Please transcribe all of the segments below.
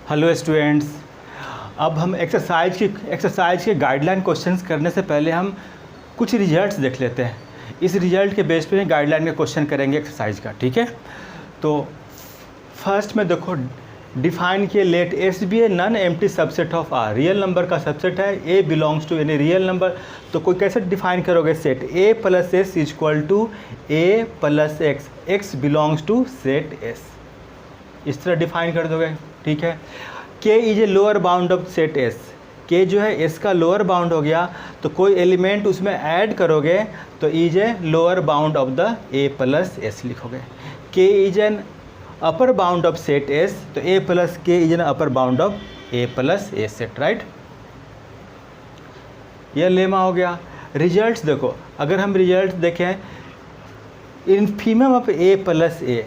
Hello students, अब हम exercise के गाइडलाइन क्वेश्चंस करने से पहले हम कुछ रिजल्ट्स देख लेते हैं। इस रिजल्ट के बेस पे गाइडलाइन का क्वेश्चन करेंगे एक्सरसाइज का, ठीक है। तो फर्स्ट में देखो डिफाइन किए, let S be a non empty subset of R. Real number का सबसेट है, a belongs to any real number. तो कोई कैसे डिफाइन करोगे set a plus S is equal to A plus x, x belongs to set S, इस तरह define कर दोगे, ठीक है। K is a lower bound of set S, k जो है एस का लोअर बाउंड हो गया, तो कोई एलिमेंट उसमें ऐड करोगे तो is a lower bound of the A plus S लिखोगे। के is an upper bound of set S, तो ए प्लस के is an upper bound of A plus A set, right. यह लेमा हो गया। रिजल्ट्स देखो, अगर हम रिजल्ट देखें, infimum of A plus A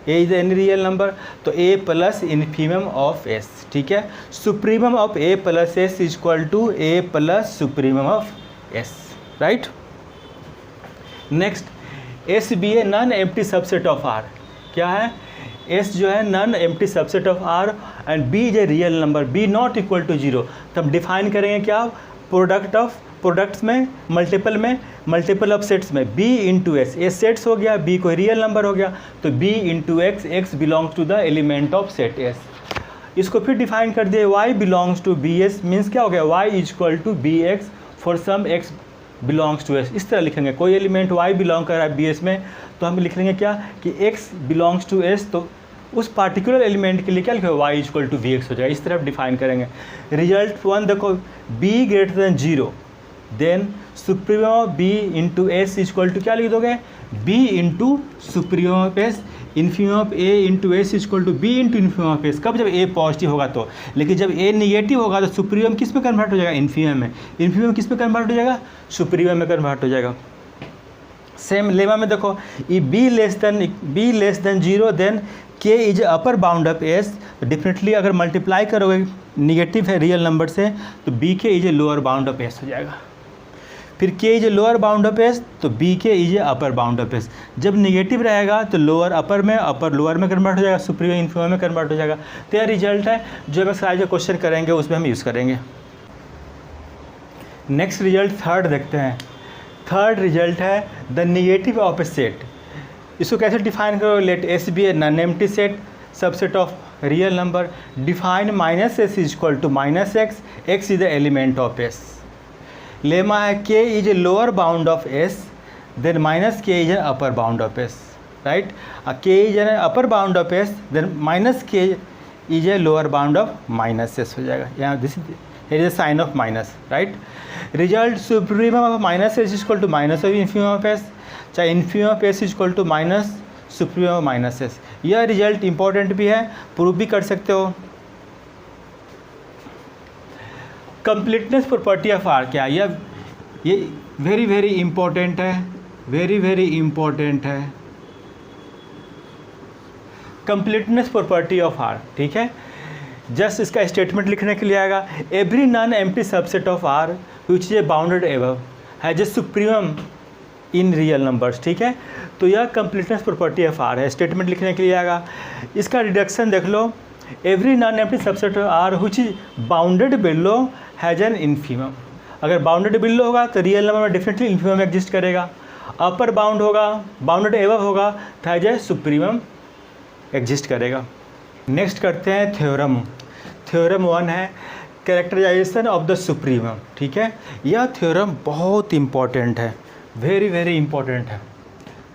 is any real number, तो ए प्लस इन्फीमम ऑफ एस, ठीक है। Supremum of A plus S is equal to A plus supremum of S, right. Next S be a non empty subset of R, क्या है, S जो है non empty subset of R and B is a real number, B not equal to zero. तो हम define करेंगे क्या, products में multiple of sets में b into S, A sets हो गया, b कोई रियल नंबर हो गया, तो b into X, x belongs to the element of set S. इसको फिर डिफाइन कर दिए, y belongs to B S, means क्या हो गया, y is equal to B X for some x belongs to S. इस तरह लिखेंगे, कोई एलिमेंट y बिलोंग कर रहा है बी एस में, तो हम लिख लेंगे क्या कि x बिलोंग्स टू एस, तो उस पार्टिकुलर एलिमेंट के लिए क्या लिखेंगे, y is equal to V X हो जाएगा। इस तरह डिफाइन करेंगे। रिजल्ट वन देखो, b greater than zero, then supremum of b into S is equal to क्या लिख दोगे, b into supremum of S, infimum of a into S is equal to b into infimum of S. कब, जब a positive होगा तो, लेकिन जब a negative होगा तो सुप्रीमम किस में कन्वर्ट हो जाएगा, इन्फीमम में, इन्फीमम किस में कन्वर्ट हो जाएगा, सुप्रीमम में कन्वर्ट हो जाएगा। सेम लेमा में देखो, ई b less than zero, then k is upper bound of s, definitely अगर मल्टीप्लाई करोगे निगेटिव है रियल नंबर से, तो b k is a lower bound of s हो जाएगा। फिर k is a lower bound of s, तो b k is a upper bound of s। जब निगेटिव रहेगा तो लोअर अपर में, अपर लोअर में कन्वर्ट हो जाएगा, सुप्रीमम इन्फीमम में कन्वर्ट हो जाएगा। तो यह रिजल्ट है जो हम एक्सरसाइज का क्वेश्चन करेंगे उसमें हम यूज़ करेंगे। नेक्स्ट रिजल्ट थर्ड देखते हैं। थर्ड रिजल्ट है the negative of a set. इसको कैसे डिफाइन करो, let S be a non empty set subset of real number, define minus S is equal to minus x, x is the element of S. Lemma है k is a lower bound of S, then minus k is an upper bound of S, right. K is an upper bound of S, then minus k is a lower bound of minus S हो जाएगा। यहाँ this is a sign of minus, right. Result supremum of minus S is equal to minus of infimum of S, चाहे infimum of S is equal to minus supremum of minus S. यह result important भी है, prove भी कर सकते हो। Completeness property of R क्या, ये वेरी वेरी इंपॉर्टेंट है, वेरी वेरी इंपॉर्टेंट है। कंप्लीटनेस प्रॉपर्टी ऑफ आर, ठीक है। जस्ट इसका स्टेटमेंट लिखने के लिए आएगा, every non empty subset of R which is a bounded above has a supremum in real numbers, ठीक है। तो यह कंप्लीटनेस प्रॉपर्टी ऑफ आर है, स्टेटमेंट लिखने के लिए आएगा। इसका रिडक्शन देख लो, every non empty subset of R which is bounded below has an infimum. अगर बाउंडेड बिलो होगा तो रियल नंबर में डेफिनेटली इन्फीमम एग्जिस्ट करेगा। अपर बाउंड होगा, बाउंडेड एबव होगा तो हैज ए सुप्रीमम एग्जिस्ट करेगा। नेक्स्ट करते हैं थ्योरम। थ्योरम वन है कैरेक्टराइजेशन ऑफ द सुप्रीमम, ठीक है। यह थ्योरम बहुत इंपॉर्टेंट है, वेरी वेरी इंपॉर्टेंट है।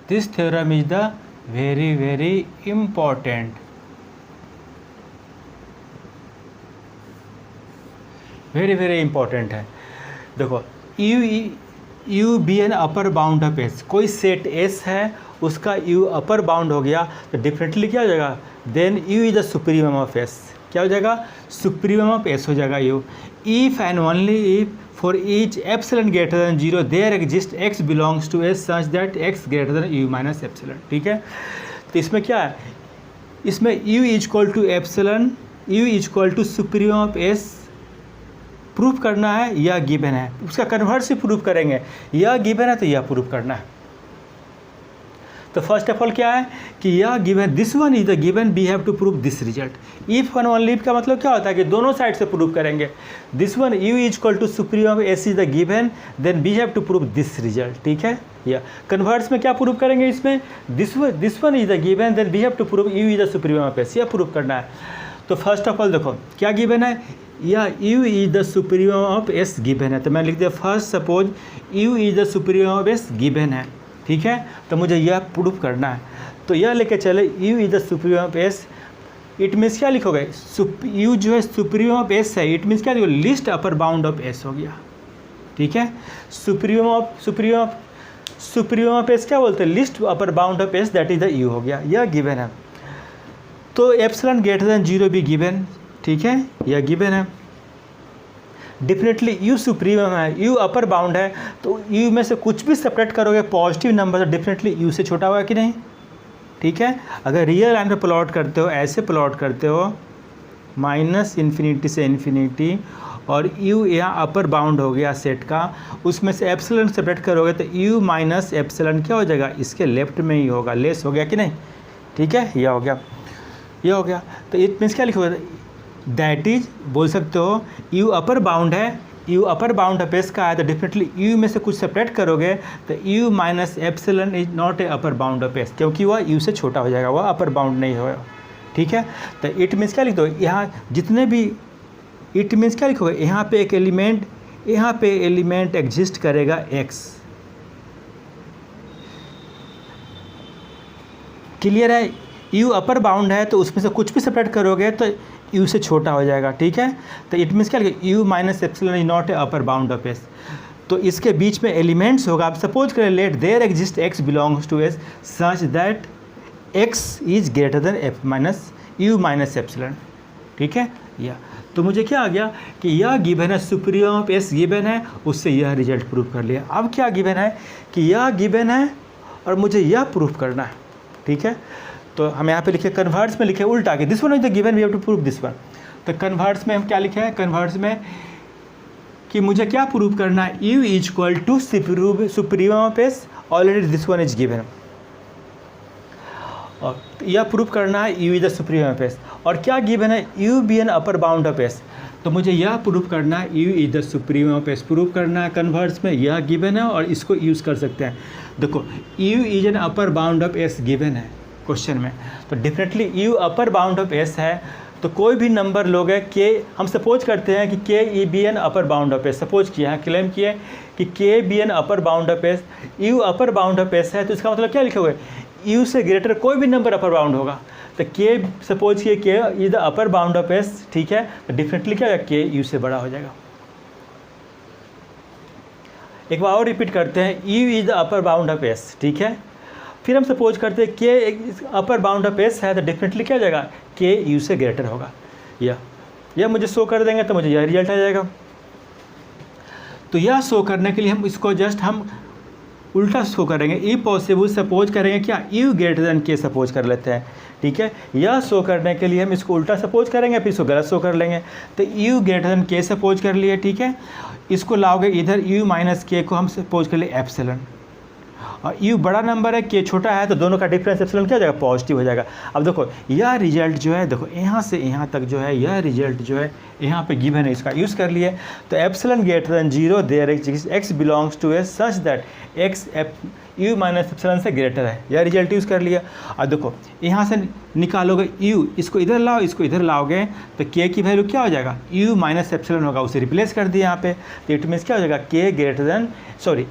This theorem is the very very important, very very important है। देखो U be an upper bound of S, कोई सेट एस है उसका यू अपर बाउंड हो गया तो डेफिनेटली क्या हो जाएगा, then U is the supremum of S, क्या हो जाएगा, सुप्रीमम ऑफ एस हो जाएगा U. If and only if for each epsilon greater than zero there exist X belongs to S such that X greater than U minus epsilon, ठीक है। तो इसमें क्या है, इसमें U is equal to epsilon, U is equal to supremum of S proof करना है, यह गिवन है, उसका कन्वर्ट से प्रूफ करेंगे, यह गिवन है तो यह प्रूफ करना है। तो फर्स्ट ऑफ ऑल क्या है कि यह given this one is the given, we have to prove this result. If one only का मतलब क्या होता है कि दोनों साइड से प्रूव करेंगे। This one U is equal to supreme of S is the given, then we have to prove this result. ठीक है, या कन्वर्ट्स में क्या प्रूव करेंगे इसमें, this one is the given, then we have to prove U is the supreme of S, यह prove करना है। तो फर्स्ट ऑफ ऑल देखो क्या गिवन है, या you is the supreme of S given है, तो मैं लिख दिया first suppose you is the supreme of S given है। ठीक है, तो मुझे यह प्रूव करना है, तो यह लेके चले you is the supreme of S, it means क्या लिखोगे, यू जो है सुप्रीम ऑफ एस है, इट मीन्स क्या लिखोगे, list upper bound of S हो गया। ठीक है, सुप्रीम ऑफ एस क्या बोलते हैं, list upper bound of S, that is the you हो गया, यह गिवन है। तो एप्सिलॉन ग्रेटर देन 0 भी गिवन। ठीक है, यह गिवन है। डेफिनेटली यू सुप्रीमम है, यू अपर बाउंड है, तो यू में से कुछ भी सेपरेट करोगे पॉजिटिव नंबर तो डेफिनेटली यू से छोटा होगा कि नहीं। ठीक है, अगर रियल लाइन पे प्लॉट करते हो, ऐसे प्लॉट करते हो माइनस इन्फिनिटी से इन्फिनिटी, और यू यहाँ अपर बाउंड हो गया सेट का, उसमें से एप्सिलॉन सेपरेट करोगे तो यू माइनस एप्सिलॉन क्या हो जाएगा, इसके लेफ्ट में ही होगा, लेस हो गया कि नहीं। ठीक है, यह हो गया, यह हो गया। तो इट मीन्स क्या लिखोगे, दैट इज बोल सकते हो यू अपर बाउंड है, you upper bound of S का है, तो डेफिनेटली यू में से कुछ सेपरेट करोगे तो you minus epsilon is not a upper bound of S, क्योंकि वह यू से छोटा हो जाएगा, वह अपर बाउंड नहीं होगा। ठीक है, तो इट मीन्स क्या लिख दो, यहाँ जितने भी, इट मीन्स क्या लिखोगे, यहाँ पे एक एलिमेंट, यहाँ पे एलिमेंट एग्जिस्ट करेगा एक्स। क्लियर है, यू अपर बाउंड है तो उसमें से कुछ भी सेपरेट करोगे तो यू से छोटा हो जाएगा। ठीक है, तो इट मीन्स क्या लिखेगा, U minus epsilon is not a upper bound of S, तो इसके बीच में एलिमेंट्स होगा। आप सपोज करें let there exist X belongs to S such that X is greater than F minus U minus epsilon. ठीक है, या तो मुझे क्या आ गया कि यह गिवन है, सुप्रीम ऑफ एस गिवन है, उससे यह रिजल्ट प्रूव कर लिया। अब क्या गिवन है कि यह गिवन है और मुझे यह प्रूव करना है। ठीक है, तो हम यहाँ पे लिखे कन्वर्ट्स में लिखे उल्टा कि this one is the given, we have to prove this one. तो कन्वर्ट्स में हम क्या लिखे हैं, कन्वर्ट्स में कि मुझे क्या प्रूव करना है, U is equal to supreme of S, already this one is given, और यह प्रूव करना है U is the supreme of S. और क्या गिवन है, U be an upper bound of S, तो मुझे यह प्रूव करना है U is the supreme of S, prove करना है। कन्वर्ट्स में यह गिवन है और इसको यूज़ कर सकते हैं। देखो you is an upper bound of S given है क्वेश्चन में, तो definitely you upper bound of S है, तो कोई भी नंबर लोगे के, हम सपोज करते हैं कि के ई be an upper bound of S, suppose किया है, क्लेम किए कि K be an upper bound of S, U upper bound of S है, तो इसका मतलब क्या लिखोगे, यू से ग्रेटर कोई भी नंबर अपर बाउंड होगा, तो के सपोज किए के is the upper bound of S. ठीक है, तो डेफिनेटली क्या होगा, के यू से बड़ा हो जाएगा। एक बार और रिपीट करते हैं, you is the upper bound of S. ठीक है, फिर हम सपोज करते हैं के अपर बाउंड ऑफ एस है, तो डेफिनेटली क्या हो जाएगा, के यू से ग्रेटर होगा। यह मुझे शो कर देंगे तो मुझे यह रिजल्ट आ जाएगा। तो यह शो करने के लिए हम इसको जस्ट हम उल्टा शो करेंगे, ई पॉसिबल सपोज करेंगे क्या, you greater than K suppose कर लेते हैं। ठीक है, यह शो करने के लिए हम इसको उल्टा सपोज करेंगे, फिर इसको गलत शो कर लेंगे। तो you greater than K suppose कर लिए। ठीक है, इसको लाओगे इधर, यू माइनस के को हम सपोज कर लिए एप्सिलॉन, और यू बड़ा नंबर है, के छोटा है, तो दोनों का डिफरेंस एप्सिलॉन क्या हो जाएगा, पॉजिटिव हो जाएगा। अब देखो यह रिजल्ट जो है, देखो यहाँ से यहाँ तक जो है, यह रिजल्ट जो है यहाँ पे गिवन है, इसका यूज़ कर लिए। तो epsilon greater than 0 there X belongs to S such that X U minus epsilon से ग्रेटर है, यह रिजल्ट यूज़ कर लिया। और देखो यहाँ से निकालोगे यू, इसको इधर लाओ, इसको इधर लाओगे तो के की वैल्यू क्या हो जाएगा, यू माइनस एप्सिलॉन होगा, उसे रिप्लेस कर दिया यहाँ पे, तो इट मीन्स क्या हो जाएगा, के greater than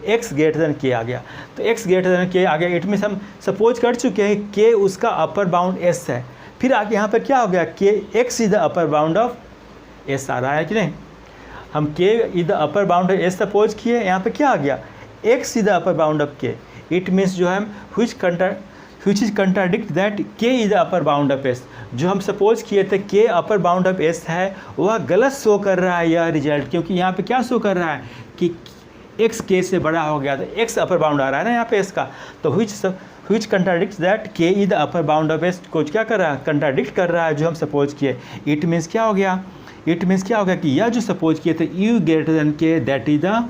x greater than के आ गया। तो एक्स ग्रेटर देन के आ गया, इट मीन्स हम सपोज कर चुके हैं के उसका अपर बाउंड एस है। फिर आगे यहाँ पर क्या हो गया, के x is the upper bound of S आ रहा है कि नहीं, हम k is the upper bound of S suppose किए, यहाँ पे क्या आ गया, x is the upper bound of k. It means जो है which is contradict that k is the upper bound of S, जो हम सपोज किए थे के अपर बाउंड ऑफ एस है, वह गलत शो कर रहा है यह रिजल्ट, क्योंकि यहाँ पे क्या शो कर रहा है कि एक्स के से बड़ा हो गया, तो एक्स अपर बाउंड आ रहा है ना यहाँ पे एस का, तो which contradict that k is the upper bound of S को क्या कर रहा है, कंट्राडिक्ट कर रहा है जो हम सपोज किए। इट मीन्स क्या हो गया, इट मीन्स क्या हो गया कि यह जो सपोज किए थे U greater than K, that is the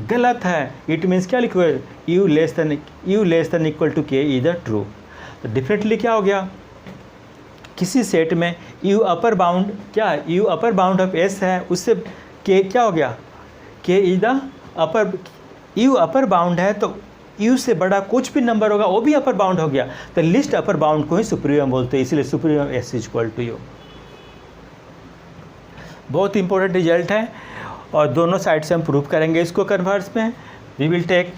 गलत है, इट मीन्स क्या लिखोगे, U less than equal to K इधर ट्रू। तो डिफरेंटली क्या हो गया, किसी सेट में यू अपर बाउंड क्या, you upper bound of S है, उससे के क्या हो गया, k is the upper, you upper bound है तो यू से बड़ा कुछ भी नंबर होगा वो भी अपर बाउंड हो गया, तो लिस्ट अपर बाउंड को ही सुप्रीम बोलते हैं, इसलिए supreme S is equal to U. बहुत इंपॉर्टेंट रिजल्ट है और दोनों साइड से हम प्रूव करेंगे इसको कन्वर्स में। We will take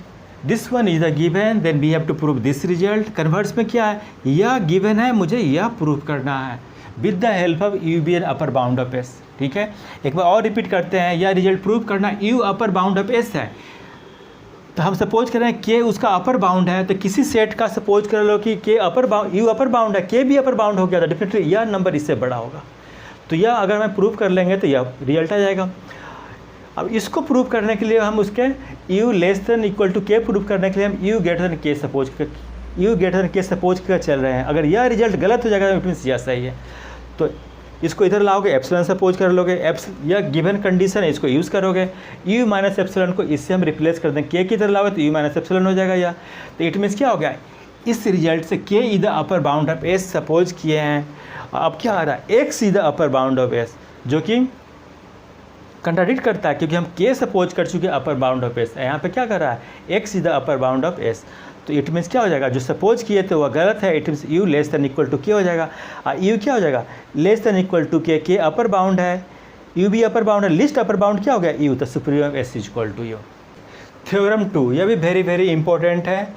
this one is the given, then we have to prove this result. Converse में क्या है, यह गिवन है, मुझे यह प्रूव करना है with the help of U be an upper bound of S. ठीक है, एक बार और रिपीट करते हैं, यह रिजल्ट प्रूव करना U upper bound of S है। तो हम सपोज कर रहे हैं के उसका अपर बाउंड है, तो किसी सेट का सपोज कर लो कि के upper bound, you upper bound है, के भी अपर बाउंड हो गया, तो डेफिनेटली यह नंबर इससे बड़ा होगा। तो यह अगर मैं प्रूव कर लेंगे तो यह रिजल्ट आ जाएगा। अब इसको प्रूव करने के लिए हम उसके U less than equal to K prove करने के लिए हम U greater than K suppose कर चल रहे हैं। अगर यह रिजल्ट गलत हो जाएगा तो मीन्स यह सही है। तो इसको इधर लाओगे, एप्सिलॉन सपोज कर लोगे, यह गिवन कंडीशन है, इसको यूज़ करोगे, यू माइनस एप्सिलॉन को इससे हम रिप्लेस कर दें, के की तरह लाओगे तो यू माइनस एप्सिलॉन हो जाएगा। या तो इट मीन्स क्या हो गया, इस रिजल्ट से के is the upper bound of S suppose किए हैं। अब क्या आ रहा है, x is the upper bound of S, जो कि कंट्राडिक्ट करता है क्योंकि हम के सपोज कर चुके हैं अपर बाउंड ऑफ एस। यहाँ पे क्या कर रहा है, x is the upper bound of S. तो इट मीन्स क्या हो जाएगा, जो सपोज किए थे वह गलत है, it means U less than equal to के हो जाएगा। यू क्या हो जाएगा, लेस देन इक्वल टू के अपर बाउंड है, यू भी अपर बाउंड है, लिस्ट अपर बाउंड क्या हो गया, यू, तो supreme of S is equal to U. Theorem 2, यह भी वेरी वेरी इंपॉर्टेंट है।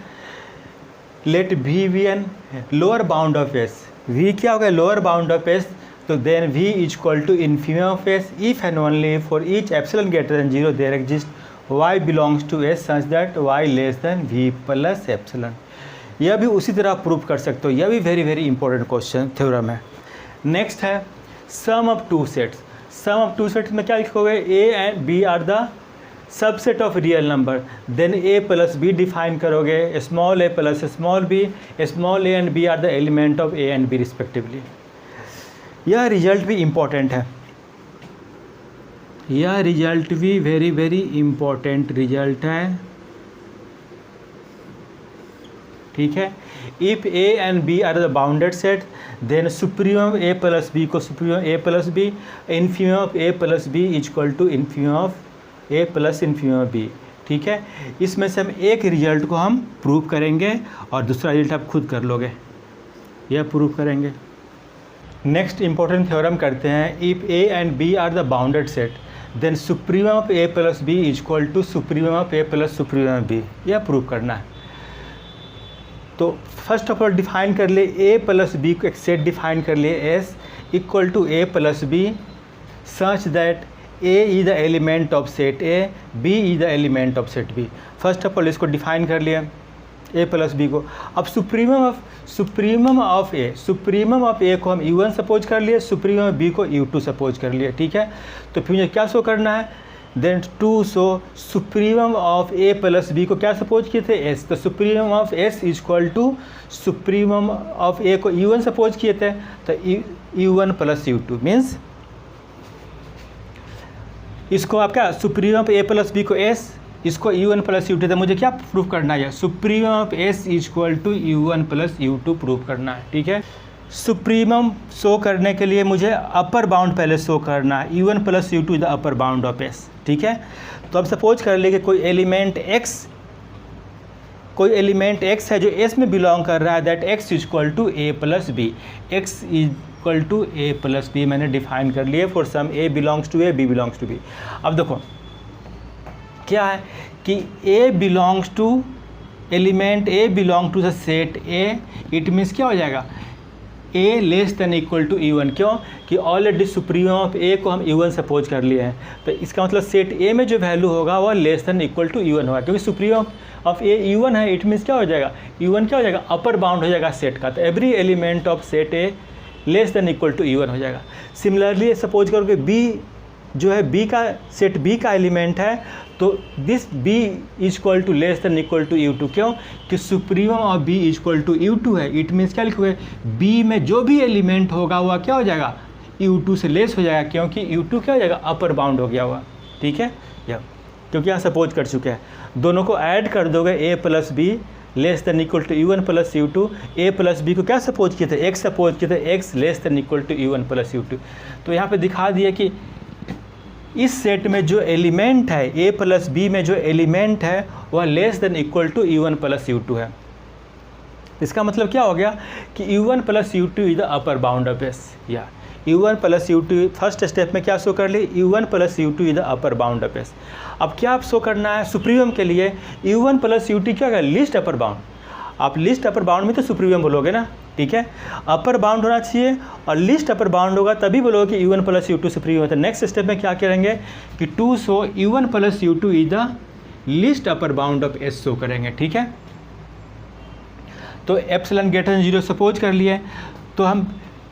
Let V be an lower bound of S, V क्या हो गया, लोअर बाउंड ऑफ एस, तो then v is equal to infimum of s if and only for each epsilon greater than 0 there exists y belongs to s such that y less than v plus epsilon। यह भी उसी तरह prove कर सकते हो, यह भी very very important question theorem है। नेक्स्ट है sum of two sets. Sum of two sets में क्या लिखोगे, a and b are the subset of real number, then a plus b define करोगे, small a plus small b, small a and b are the element of a and b respectively. यह result भी important है, यह result भी very very important result है। ठीक है, if A and B are the bounded set then supremum A plus B को supremum A plus B, infimum of A plus B is equal to infimum of A plus infimum of B. ठीक है, इसमें से हम एक result को हम prove करेंगे और दूसरा रिजल्ट आप खुद कर लोगे, यह प्रूव करेंगे। नेक्स्ट इंपॉर्टेंट थ्योरम करते हैं, if A and B are the bounded set then supremum of A plus B is equal to supremum of A plus supremum of B, यह प्रूव करना है। तो फर्स्ट ऑफ ऑल डिफाइन कर लिए ए plus B को, एक set define कर लिए S equal to A plus B such that A is the element of set A, B is the element of set B. First of all इसको define कर लिया ए plus B को। अब supremum of A को हम u1 suppose कर लिए, supremum of B को u2 सपोज कर लिए। ठीक है, तो फिर मुझे क्या शो करना है, then to show supremum of A plus B को क्या सपोज किए थे, s, तो supremum of s is equal to supremum of A को u1 सपोज किए थे, तो u1 प्लस u2 मीन्स इसको आप क्या, supremum of A plus B को s, इसको u1 प्लस u2, तो मुझे क्या प्रूव करना है, supremum of s is equal to u1 plus u2 prove करना है। ठीक है, सुप्रीमम शो करने के लिए मुझे अपर बाउंड पहले शो करना है, u1 plus u2 is the upper bound of s। ठीक है, तो अब सपोज कर ले कि कोई एलिमेंट x है जो s में बिलोंग कर रहा है, that x is equal to a plus B, x is equal to a plus B मैंने डिफाइन कर लिए for some a belongs to a, b belongs to b। अब देखो क्या है कि a belongs to element a belong to the set a, it means क्या हो जाएगा, a less than equal to u1, क्यों कि ऑलरेडी सुप्रीमम ऑफ a को हम u1 सपोज कर लिए हैं, तो इसका मतलब सेट a में जो वैल्यू होगा वह less than equal to u1 होगा, क्योंकि सुप्रीमम ऑफ a u1 है, इट मीन्स क्या हो जाएगा, u1 क्या हो जाएगा, अपर बाउंड हो जाएगा सेट का, तो every element of set a less than equal to u1 हो जाएगा। सिमिलरली सपोज करो कि b जो है b का सेट b का एलिमेंट है, तो this b is equal to less than equal to u2, क्यों कि supremum of b is equal to u2 है, इट मीन्स क्या लिखोगे, b में जो भी एलिमेंट होगा वह क्या हो जाएगा, u2 से लेस हो जाएगा, क्योंकि u2 क्या हो जाएगा, अपर बाउंड हो गया हुआ। ठीक है, या क्योंकि यहाँ सपोज कर चुके हैं। दोनों को ऐड कर दोगे a plus b less than equal to U1 plus U2। A plus B को क्या सपोज किए थे, एक्स सपोज किए थे, x less than equal to U1 plus U2। तो यहाँ पे दिखा दिया कि इस सेट में जो एलिमेंट है ए प्लस बी में जो एलिमेंट है वह less than equal to U1 plus U2 है। इसका मतलब क्या हो गया कि U1 plus U2 is the upper bound of S. या U1 plus U2 first step में क्या शो कर ली, U1 plus U2 is the upper bound of S. अब क्या आप शो करना है सुप्रीम के लिए, U1 प्लस U2 क्या है, लिस्ट अपर बाउंड। आप लिस्ट अपर बाउंड में तो सुप्रीम बोलोगे ना, ठीक है, अपर बाउंड होना चाहिए और लिस्ट अपर बाउंड होगा तभी बोलोगे कि U1 प्लस U2 सुप्रीम होता है। नेक्स्ट स्टेप में क्या करेंगे कि to show U1 plus U2 is the least upper bound of S show करेंगे, ठीक है। तो एप्सिलॉन ग्रेटर देन 0 सपोज कर लिए। तो हम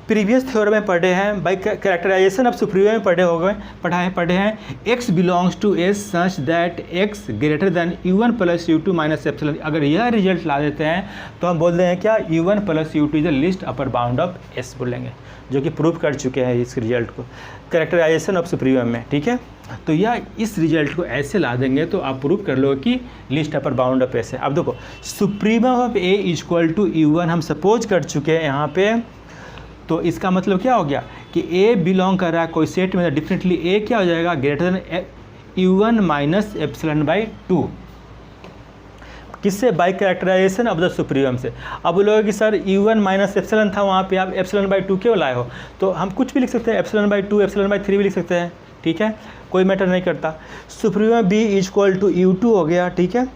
प्रीवियस थ्योरम में पढ़े हैं, बाई कैरेक्टराइजेशन ऑफ सुप्रीम में पढ़े हैं x belongs to S such that x greater than U1 plus U2 minus epsilon. अगर यह रिजल्ट ला देते हैं तो हम बोल दें क्या, U1 plus U2 is the least upper bound of S बोलेंगे, जो कि प्रूव कर चुके हैं इस रिजल्ट को कैरेक्टराइजेशन ऑफ सुप्रीम में, ठीक है। तो यह इस रिजल्ट को ऐसे ला देंगे तो आप प्रूव कर लो कि least upper bound of S है। अब देखो supreme of A equal to U1 हम सपोज कर चुके हैं यहाँ पे। तो इसका मतलब क्या हो गया कि ए बिलोंग कर रहा है कोई सेट में, डिफरेंटली ए क्या हो जाएगा, greater than U1 minus epsilon by 2। किससे, by characterisation of the supreme से। अब बोलोगे कि सर U1 माइनस एप्सिलॉन था, वहाँ पे आप एप्सिलॉन बाई 2 क्यों लाए हो। तो हम कुछ भी लिख सकते हैं, एप्सिलॉन बाई 2, एप्सिलॉन बाई 3 भी लिख सकते हैं, ठीक है, कोई मैटर नहीं करता। Supreme B equal to U2 हो गया, ठीक है।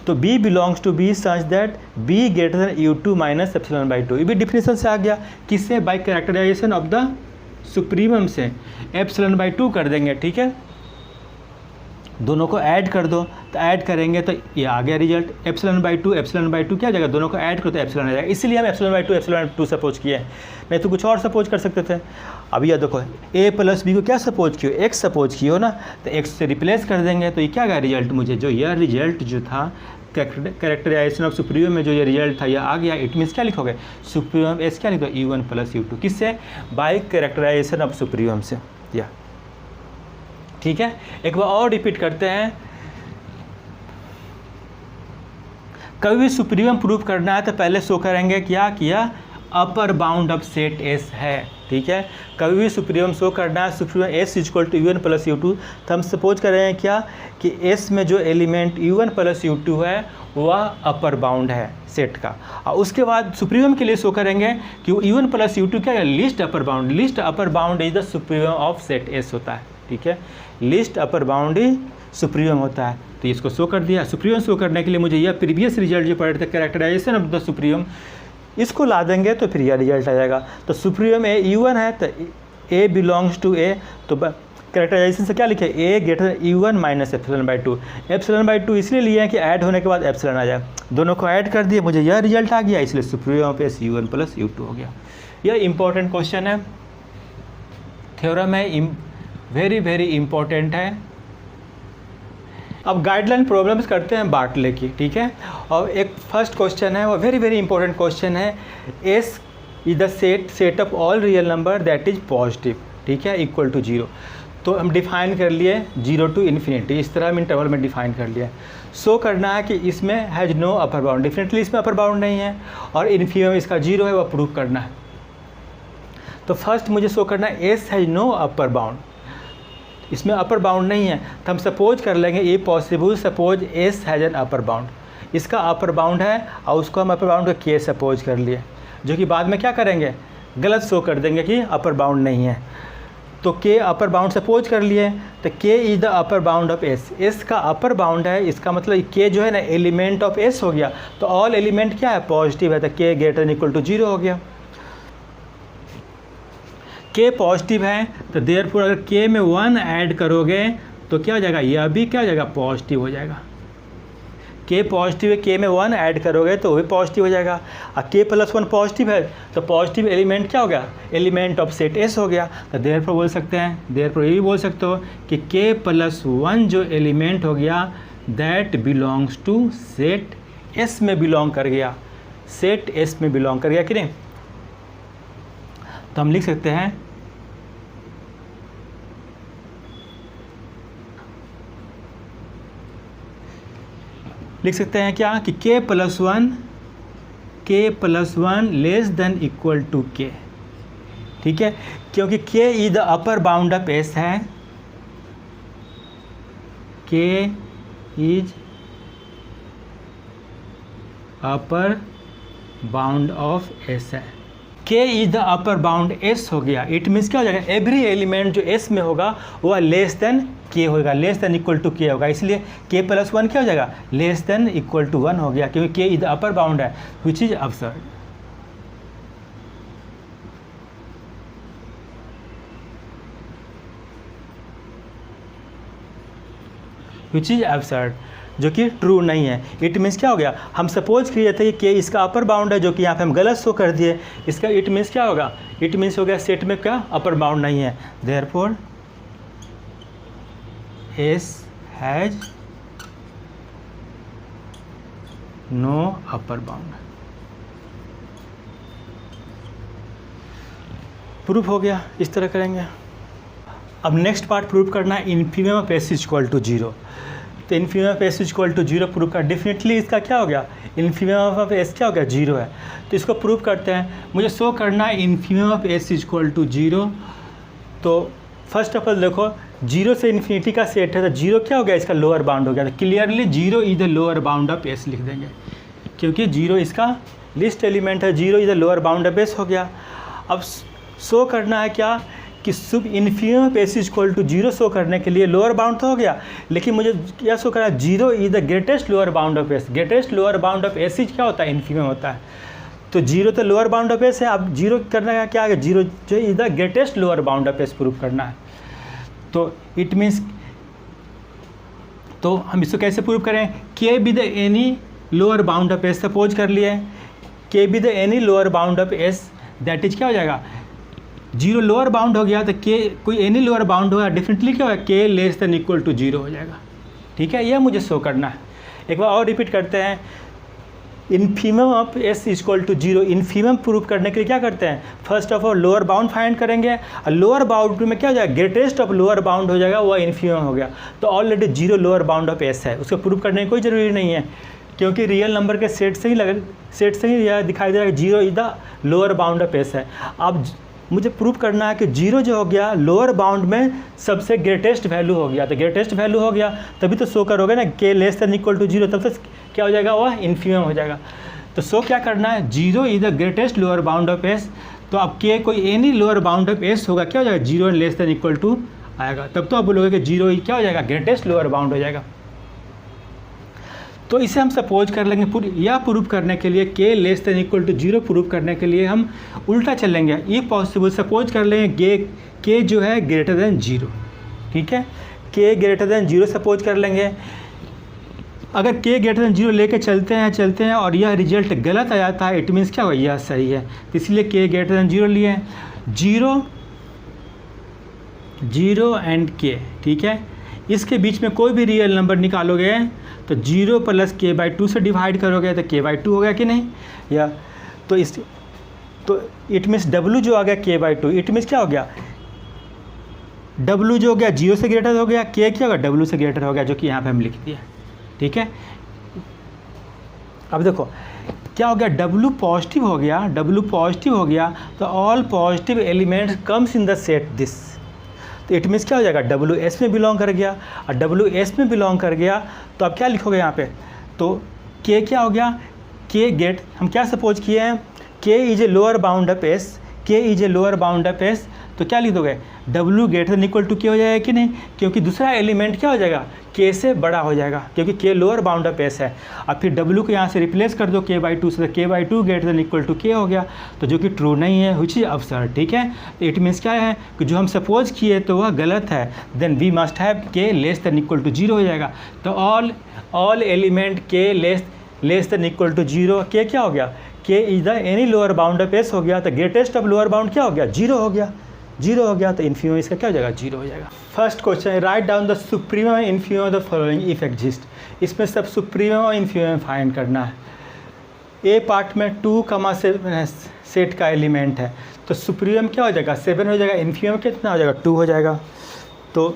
तो B belongs to B such that B greater than U2 minus epsilon by 2। ये भी डिफिनेशन से आ गया, किससे, by characterisation of the supremum से एप्सिलॉन बाई 2 कर देंगे, ठीक है। दोनों को ऐड कर दो, तो ऐड करेंगे तो ये आ गया रिजल्ट, एप्सिलॉन बाई 2 क्या जाएगा, दोनों को ऐड करो तो एप्सिलॉन आ जाएगा। इसीलिए हम एप्सिलॉन बाई 2 सपोज किए, नहीं तो कुछ और सपोज कर सकते थे। अब ये देखो a प्लस बी को क्या सपोज कियो, x सपोज कियो ना, तो x से रिप्लेस कर देंगे तो ये क्या गया रिजल्ट, मुझे जो यह रिजल्ट जो था कैरेक्टराइजेशन ऑफ सुप्रीम में जो ये रिजल्ट था यह आ गया। इट मीन्स क्या लिखोगे, सुप्रीम एस क्या लिखो, U1 प्लस U2, किससे, बाई कैरेक्टराइजेशन ऑफ सुप्रीम से, या ठीक है। एक बार और रिपीट करते हैं, कभी भी सुप्रीम प्रूव करना है तो पहले शो करेंगे क्या किया, upper bound of set S है, ठीक है। कभी भी सुप्रीम शो करना है, supreme S equal to U1 plus U2, तो हम सपोज कर रहे हैं क्या कि एस में जो एलिमेंट U1 प्लस U2 है वह अपर बाउंड है सेट का। और उसके बाद सुप्रीम के लिए शो करेंगे कि U1 प्लस U2 क्या है, least upper bound. List upper bound is the supreme of set S होता है, ठीक है, लिस्ट अपर बाउंड ही सुप्रीम होता है। तो इसको शो कर दिया। सुप्रीम शो करने के लिए मुझे यह प्रीवियस रिजल्ट जो पढ़े थे कैरेक्टराइजेशन ऑफ द सुप्रीम, इसको ला देंगे तो फिर यह रिजल्ट आ जाएगा। तो सुप्रीम ए U1 है तो ए बिलोंग्स टू ए, तो कैरेक्टराइजेशन से क्या लिखे, a greater U1 minus epsilon by 2। Epsilon by 2 इसलिए लिए हैं कि ऐड होने के बाद एप्सिलॉन आ जाए, दोनों को ऐड कर दिए, मुझे यह रिजल्ट आ गया, इसलिए supreme of S U1 plus U2 हो गया। यह इंपॉर्टेंट क्वेश्चन है, थ्योरम है, वेरी वेरी इंपॉर्टेंट है। अब गाइडलाइन प्रॉब्लम्स करते हैं बार्टले की, ठीक है। और एक फर्स्ट क्वेश्चन है, वो वेरी वेरी इंपॉर्टेंट क्वेश्चन है, S is the set of all real number that is positive, ठीक है, इक्वल टू 0। तो हम डिफाइन कर लिए 0 टू इन्फिनिटी, इस तरह हम इंटरवल में डिफाइन कर लिया। शो करना है कि इसमें has no upper bound, definitely इसमें अपर बाउंड नहीं है, और इन्फिनिटी इसका 0 है, वह प्रूव करना है। तो फर्स्ट मुझे शो करना है S has no upper bound, इसमें अपर बाउंड नहीं है, तो हम सपोज कर लेंगे ये possible, suppose S has an upper bound, इसका अपर बाउंड है और उसको हम अपर बाउंड को के सपोज कर लिए, जो कि बाद में क्या करेंगे, गलत शो कर देंगे कि अपर बाउंड नहीं है। तो के अपर बाउंड सपोज कर लिए, तो के is the upper bound of S, S का अपर बाउंड है, इसका मतलब के जो है ना एलिमेंट ऑफ एस हो गया। तो ऑल एलिमेंट क्या है, पॉजिटिव है, तो के ग्रेटर देन इक्वल टू 0 हो गया। के पॉजिटिव है तो देयरफॉर अगर के में 1 ऐड करोगे तो क्या हो जाएगा, यह भी क्या हो जाएगा, पॉजिटिव हो जाएगा। के पॉजिटिव है, के में 1 ऐड करोगे तो वो भी पॉजिटिव हो जाएगा। और के प्लस 1 पॉजिटिव है तो पॉजिटिव एलिमेंट क्या हो गया, एलिमेंट ऑफ सेट एस हो गया। तो देयरफॉर बोल सकते हैं, देयरफॉर ये भी बोल सकते हो कि के प्लस 1 जो एलिमेंट हो गया that belongs to set S में बिलोंग कर गया, सेट एस में बिलोंग कर गया कि नहीं। तो हम लिख सकते हैं लिख सकते हैं क्या कि k plus one less than equal to k, ठीक है, क्योंकि k is the upper bound of s है, k is upper bound of s है, k is the upper bound s हो गया। इट मीन्स क्या हो जाएगा, एवरी एलिमेंट जो s में होगा वह लेस देन k होगा, less than equal to k होगा, इसलिए k प्लस वन क्या हो जाएगा, less than equal to one हो गया, क्योंकि k is the upper bound है, which is absurd. Which is absurd, जो कि ट्रू नहीं है। इट मीन्स क्या हो गया, हम सपोज किए थे कि इसका अपर बाउंड है, जो कि यहाँ पे हम गलत शो कर दिए, इसका इट मीन्स क्या होगा, इट मीन्स हो गया सेट में क्या अपर बाउंड नहीं है, therefore S has no upper bound. Proof हो गया, इस तरह करेंगे। अब नेक्स्ट पार्ट प्रूफ करना है infimum of S equal to zero. तो infimum of S equal to zero proof कर, डेफिनेटली इसका क्या हो गया, इन्फीमम ऑफ S क्या हो गया, जीरो है, तो इसको प्रूफ करते हैं। मुझे शो करना है infimum of S equal to zero. तो फर्स्ट ऑफ ऑल देखो, जीरो से इन्फिनिटी का सेट है, तो जीरो क्या हो गया, इसका लोअर बाउंड हो गया, तो clearly zero is the lower bound of S लिख देंगे, क्योंकि जीरो इसका लिस्ट एलिमेंट है, zero is the lower bound of S हो गया। अब शो करना है क्या कि सुब infimum of S equal to zero show करने के लिए लोअर बाउंड तो हो गया, लेकिन मुझे क्या शो करना है, zero is the greatest lower bound of S। Greatest lower bound of S क्या होता है, इन्फीमम होता है, तो जीरो तो लोअर बाउंड ऑफ S है। अब जीरो करना है क्या है, जीरो जो is the greatest lower bound of S proof करना है। तो इट मीन्स, तो हम इसको कैसे प्रूव करें, के be the any lower bound of S suppose कर लिए, के be the any lower bound of S, that is क्या हो जाएगा, जीरो लोअर बाउंड हो गया, तो के कोई एनी लोअर बाउंड होगा, डेफिनेटली क्या होगा, k less than equal to zero हो जाएगा, ठीक है, यह मुझे शो करना है। एक बार और रिपीट करते हैं, infimum of S equal to zero. Infimum proof करने के लिए क्या करते हैं, first of all lower bound find करेंगे, और लोअर बाउंड में क्या हो जाएगा, ग्रेटेस्ट ऑफ लोअर बाउंड हो जाएगा, वह इन्फीमम हो गया। तो already zero lower bound of S है, उसको प्रूफ करने की कोई ज़रूरी नहीं है, क्योंकि रियल नंबर के सेट से ही यह दिखाई दे रहा है zero is the lower bound of S है। अब मुझे प्रूफ करना है कि जीरो जो हो गया लोअर बाउंड में सबसे ग्रेटेस्ट वैल्यू हो गया, तो ग्रेटेस्ट वैल्यू हो गया तभी तो शो करोगे ना, k less than equal to zero, तब तक क्या हो जाएगा, वह इन्फीमम हो जाएगा। तो शो क्या करना है, zero is the greatest lower bound of S। तो अब के कोई any lower bound of S होगा, क्या हो जाएगा, zero less than equal to आएगा, तब तो आप बोलोगे कि जीरो क्या हो जाएगा, ग्रेटेस्ट लोअर बाउंड हो जाएगा। तो इसे हम सपोज कर लेंगे, यह प्रूफ करने के लिए k less than equal to zero proof करने के लिए हम उल्टा चलेंगे, ये पॉसिबल सपोज कर लेंगे के जो है ग्रेटर देन जीरो, ठीक है, के ग्रेटर देन जीरो सपोज कर लेंगे। अगर के ग्रेटर देन जीरो लेके चलते हैं और यह रिजल्ट गलत आ जाता है, इट मीन्स क्या होगा, यह सही है, तो इसलिए के ग्रेटर देन जीरो लिए, जीरो एंड के, ठीक है, इसके बीच में कोई भी रियल नंबर निकालोगे तो जीरो प्लस के बाई टू से डिवाइड करोगे तो के बाई टू हो गया कि नहीं, या तो इट मीन्स डब्लू जो आ गया के बाई टू, इट मीन्स क्या हो गया, डब्लू जो हो गया जीरो से ग्रेटर हो गया, के क्या होगा, डब्लू से ग्रेटर हो गया, जो कि यहाँ पे हम लिख दिया, ठीक है। अब देखो क्या हो गया, डब्लू पॉजिटिव हो गया, तो all positive elements comes in the set this, तो इट मीन्स क्या हो जाएगा, डब्लू एस में बिलोंग कर गया, और डब्लू एस में बिलोंग कर गया तो आप क्या लिखोगे यहाँ पे, तो के क्या हो गया, के गेट, हम क्या सपोज किए हैं, k is a lower bound of S, k is a lower bound of S, तो क्या लिख दोगे, W greater than equal to के हो जाएगा कि नहीं, क्योंकि दूसरा एलिमेंट क्या हो जाएगा, के से बड़ा हो जाएगा, क्योंकि के लोअर बाउंड ऑफ एस है। अब फिर डब्लू को यहाँ से रिप्लेस कर दो के बाई टू से, तो k by two greater than equal to के हो गया, तो जो कि ट्रू नहीं है, विच इज अब्सर्ड, ठीक है। तो इट मीन्स क्या है कि जो हम सपोज किए तो वह गलत है, then we must have k less than equal to zero हो जाएगा। तो all element k less than equal to zero, k क्या हो गया, k is the any lower bound of S हो गया, तो ग्रेटेस्ट ऑफ लोअर बाउंड क्या हो गया, जीरो हो गया, तो इन्फीमम इसका क्या हो जाएगा, जीरो हो जाएगा। फर्स्ट क्वेश्चन है, write down the supremum and infimum of the following if exist. इसमें सब सुप्रीमम और इन्फीमम फाइंड करना है। ए पार्ट में 2,7 सेट का एलिमेंट है, तो सुप्रीमम क्या हो जाएगा, 7 हो जाएगा, इन्फीमम कितना हो जाएगा, 2 हो जाएगा। तो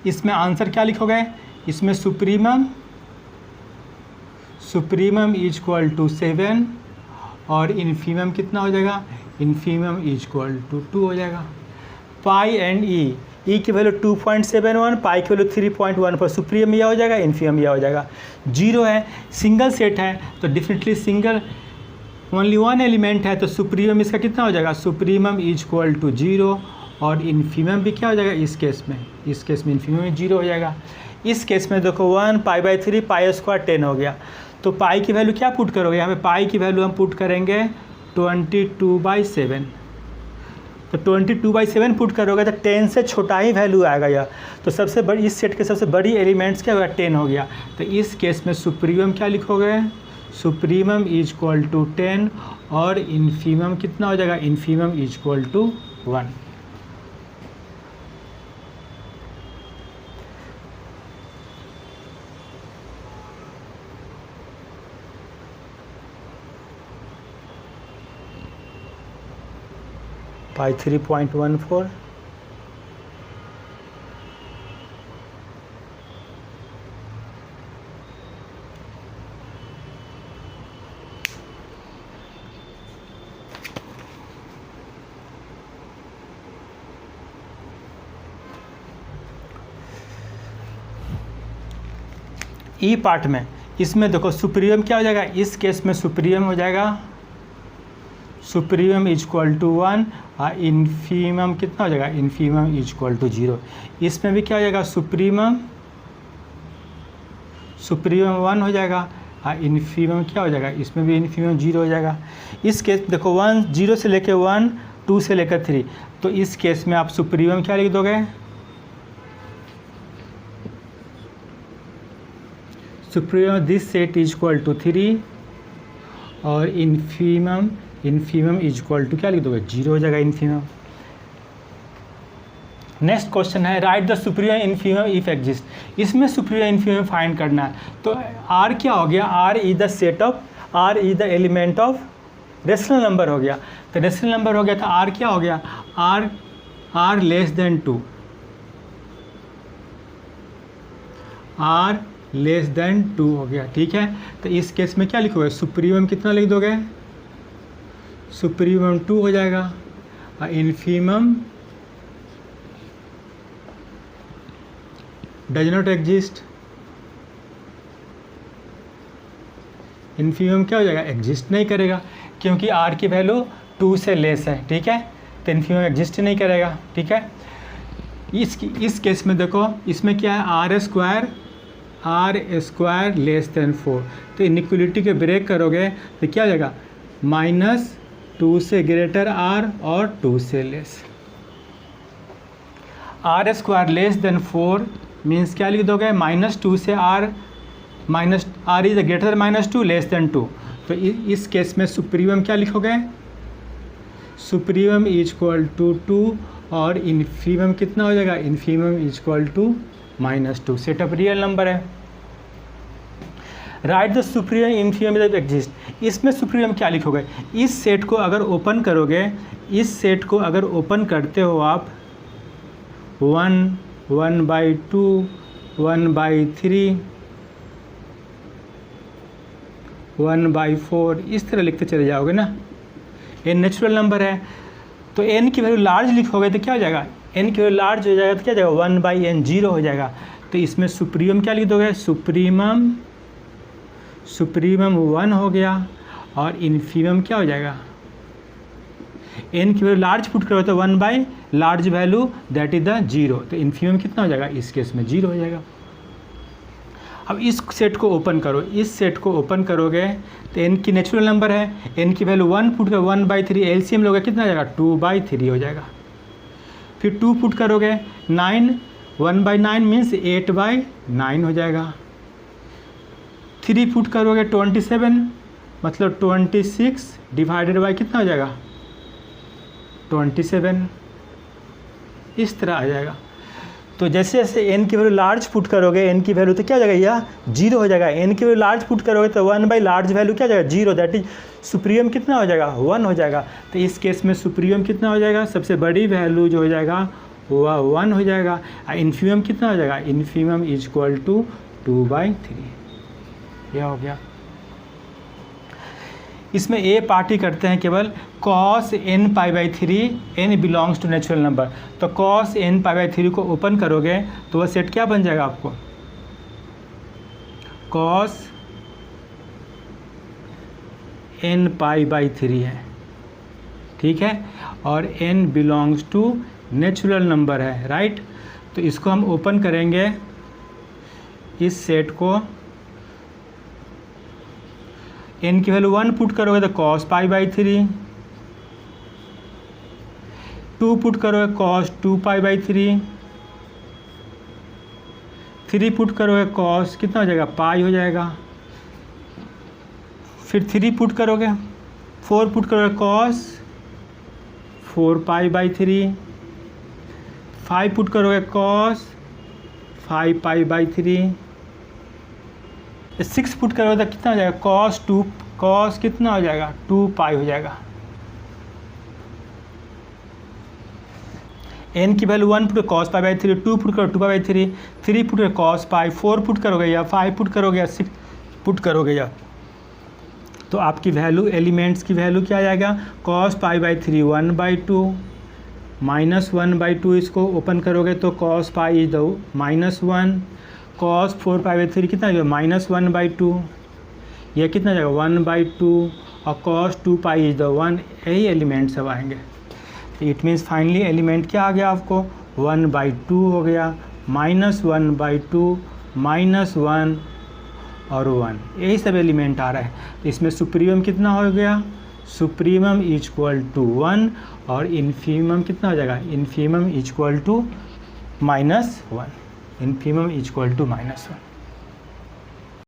इसमें आंसर क्या लिखोगे, इसमें सुप्रीमम इज इक्वल टू 7 और इन्फीमम कितना हो जाएगा, इन्फीमम इज इक्वल टू 2 हो जाएगा। पाई एंड ई की वैल्यू 2.71, पाई की वैल्यू 3.14, सुप्रीम यह हो जाएगा, इन्फीमम यह हो जाएगा। 0 है, सिंगल सेट है तो definitely single only one element है तो सुप्रीमम इसका कितना हो जाएगा, सुप्रीमम इज इक्वल टू 0 और इन्फीमम भी क्या हो जाएगा इस केस में इन्फीमम 0 हो जाएगा। इस केस में देखो 1 पाई/3 पाई स्क्वायर 10 हो गया, तो पाई की वैल्यू क्या पुट करोगे, यहाँ पे पाई की वैल्यू हम पुट करेंगे 22/7, तो 22/7 पुट करोगे तो 10 से छोटा ही वैल्यू आएगा यह, तो सबसे बड़ी इस सेट के सबसे बड़ी एलिमेंट्स क्या होगा 10 हो गया। तो इस केस में सुप्रीमम क्या लिखोगे, सुप्रीमम इज इक्वल टू 10 और इन्फीमम कितना हो जाएगा, infimum is equal to 1। Pi 3.14 e part में, इसमें देखो सुप्रीमम क्या हो जाएगा, इस केस में सुप्रीमम हो जाएगा सुप्रीमम इज इक्वल टू 1 और इन्फीमम कितना हो जाएगा, इन्फीमम इज इक्वल टू 0। इसमें भी क्या हो जाएगा, सुप्रीमम 1 हो जाएगा और इन्फीमम क्या हो जाएगा, इसमें भी इन्फीमम 0 हो जाएगा। इस केस देखो 1 0 से लेकर 1 2 से लेकर 3, तो इस केस में आप सुप्रीमम क्या लिख दोगे, supremum this set is equal to 3 और इन्फीमम इज इक्वल टू क्या लिख दोगे, 0 हो जाएगा इन्फीमम। नेक्स्ट क्वेश्चन है write the supremum infimum if exist. इसमें सुप्रीमम इन्फीमम फाइंड करना है, तो आर क्या हो गया, r is the set of, r is the element of rational number हो गया, तो रेशनल नंबर हो गया तो आर क्या हो गया, r less than 2, r less than 2 हो गया, ठीक है। तो इस केस में क्या लिखोगे, सुप्रीमम कितना लिख दोगे, सुप्रीमम 2 हो जाएगा और infimum does not exist, infimum क्या हो जाएगा, एग्जिस्ट नहीं करेगा क्योंकि आर की वैल्यू 2 से लेस है, ठीक है, तो इन्फीमम एग्जिस्ट नहीं करेगा, ठीक है। इस केस में देखो इसमें क्या है, आर स्क्वायर लेस देन 4, तो इनइक्वलिटी के ब्रेक करोगे तो क्या हो जाएगा, -2 से ग्रेटर आर और 2 से less. R square less than 4 means क्या लिख दोगे, -2 से r, minus r is greater -2 less than 2, तो इस केस में सुप्रीमम क्या लिखोगे, सुप्रीमम इज इक्वल टू 2 और इन्फीमम कितना हो जाएगा, infimum is equal to -2। Set of real number है। Write the supremum infimum if exist. इसमें सुप्रीमम क्या लिखोगे, इस सेट को अगर ओपन करोगे, इस सेट को अगर ओपन करते हो आप 1, 1/2, 1/3, 1/4 इस तरह लिखते चले जाओगे ना, n नेचुरल नंबर है तो n की वैल्यू लार्ज लिखोगे तो क्या हो जाएगा, n की वैल्यू लार्ज हो जाएगा तो क्या हो जाएगा, 1/n 0 हो जाएगा। तो इसमें सुप्रीमम क्या लिख दोगे, सुप्रीमम 1 हो गया और इन्फीमम क्या हो जाएगा, n की वैल्यू लार्ज पुट करो तो 1 by large value that is the 0, तो इन्फीमम कितना हो जाएगा, इस केस में 0 हो जाएगा। अब इस सेट को ओपन करो, इस सेट को ओपन करोगे तो n की नेचुरल नंबर है, n की वैल्यू 1 पुट करो, 1/3 एलसीएम लोगे कितना हो जाएगा, 2/3 हो जाएगा। फिर 2 पुट करोगे 9, 1/9 मीन्स 8/9 हो जाएगा। 3 पुट करोगे 27 मतलब 26 डिवाइडेड बाई कितना हो जाएगा, 27, इस तरह आ जाएगा। तो जैसे जैसे n की वैल्यू लार्ज पुट करोगे, n की वैल्यू तो क्या हो जाएगा, यह 0 हो जाएगा। n की वैल्यू लार्ज पुट करोगे तो 1 बाई लार्ज वैल्यू क्या हो जाएगा, 0, दैट इज सुप्रीम कितना हो जाएगा, 1 हो जाएगा। तो इस केस में सुप्रीम कितना हो जाएगा, सबसे बड़ी वैल्यू जो हो जाएगा वह 1 हो जाएगा। इन्फीमम कितना हो जाएगा, इन्फीमम इज इक्वल टू 2/3। यह हो गया। इसमें ए पार्टी करते हैं केवल cos n π/3, n belongs to natural number. तो cos n π/3 को ओपन करोगे तो वह सेट क्या बन जाएगा आपको, cos n π/3 है, ठीक है, और n belongs to natural number है, राइट। तो इसको हम ओपन करेंगे, इस सेट को, n की वैल्यू 1 पुट करोगे तो cos π/3, 2 पुट करोगे cos 2π/3, 3 पुट करोगे cos कितना हो जाएगा, पाई हो जाएगा। फिर 3 पुट करोगे, 4 पुट करोगे cos 4π/3, 5 पुट करोगे cos 5π/3, 6 पुट करोगे तो कितना हो जाएगा, cos कितना हो जाएगा, 2π हो जाएगा। n की वैल्यू 1 पुट cos π/3, 2 पुट करो 2π/3, 3 पुट करो cos π, 4 पुट करोगे या 5 पुट करोगे या 6 पुट करोगे या, तो आपकी वैल्यू, एलिमेंट्स की वैल्यू क्या आ जाएगा, cos π/3 1/2, -1/2, इसको ओपन करोगे तो cos π इज द -1, cos 4π/3 कितना हो जाएगा, -1/2, यह कितना जाएगा 1/2, और cos 2π इज द 1। यही एलिमेंट सब आएंगे। तो इट मीन्स फाइनली एलिमेंट क्या आ गया आपको, 1/2 हो गया, -1/2, -1 और 1, यही सब एलिमेंट आ रहा है। तो इसमें सुप्रीमम कितना हो गया, सुप्रीमम इज इक्वल टू 1, और इन्फीमम कितना हो जाएगा, infimum is equal to -1, infimum is equal to -1।